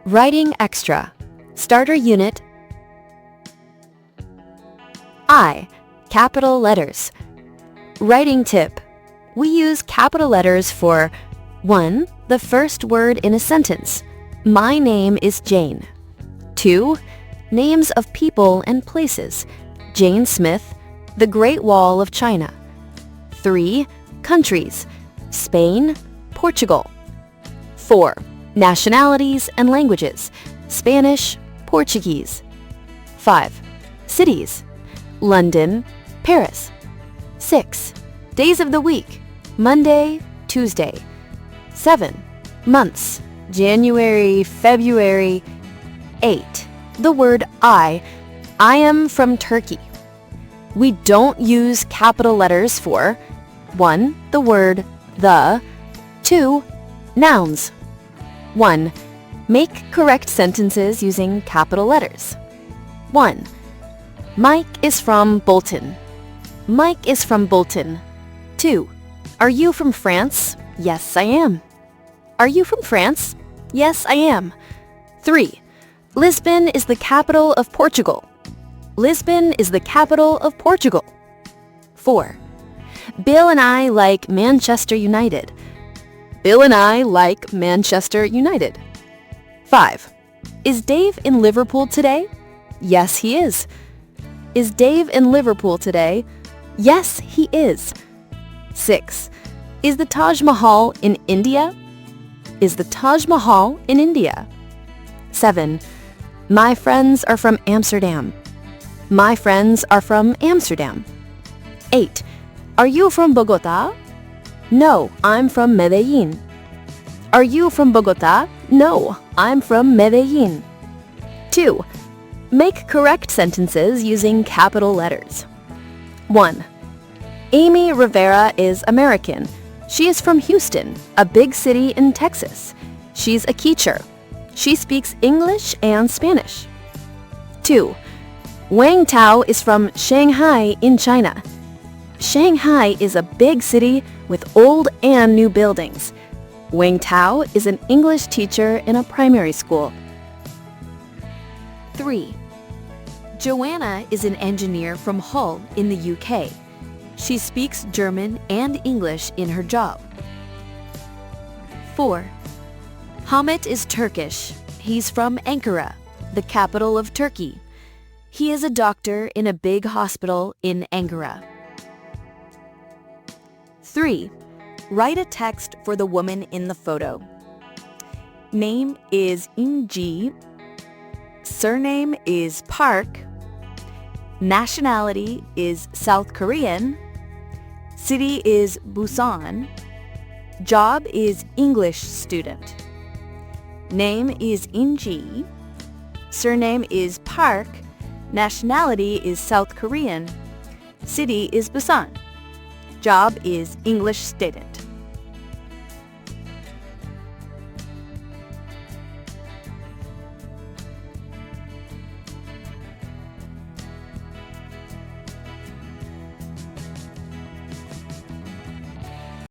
Writing Extra. Starter Unit. I. Capital letters. Writing tip. We use capital letters for 1. The first word in a sentence. My name is Jane. 2. Names of people and places. Jane Smith, the Great Wall of China. 3. Countries. Spain, Portugal. 4. Nationalities and languages. Spanish, Portuguese. 5. Cities. London, Paris. 6. Days of the week. Monday, Tuesday. 7. Months. January, February. 8. The word I. I am from Turkey. We don't use capital letters for 1. The word the. 2. Nouns. 1. Make correct sentences using capital letters. 1. Mike is from Bolton. Mike is from Bolton. 2. Are you from France? Yes, I am. Are you from France? Yes, I am. 3. Lisbon is the capital of Portugal. Lisbon is the capital of Portugal. 4. Bill and I like Manchester United. Bill and I like Manchester United. 5. Is Dave in Liverpool today? Yes, he is. Is Dave in Liverpool today? Yes, he is. 6. Is the Taj Mahal in India? Is the Taj Mahal in India? 7. My friends are from Amsterdam. My friends are from Amsterdam. 8. Are you from Bogota? No, I'm from Medellin. Are you from Bogota? No, I'm from Medellin. 2. Make correct sentences using capital letters. 1. Amy Rivera is American. She is from Houston, a big city in Texas. She's a teacher. She speaks English and Spanish. 2. Wang Tao is from Shanghai in China. Shanghai is a big city with old and new buildings. Wang Tao is an English teacher in a primary school. 3. Joanna is an engineer from Hull in the UK. She speaks German and English in her job. 4. Hamit is Turkish. He's from Ankara, the capital of Turkey. He is a doctor in a big hospital in Ankara. 3. Write a text for the woman in the photo. Name is Inji. Surname is Park. Nationality is South Korean. City is Busan. Job is English student. Name is Inji. Surname is Park. Nationality is South Korean. City is Busan. Job is English student.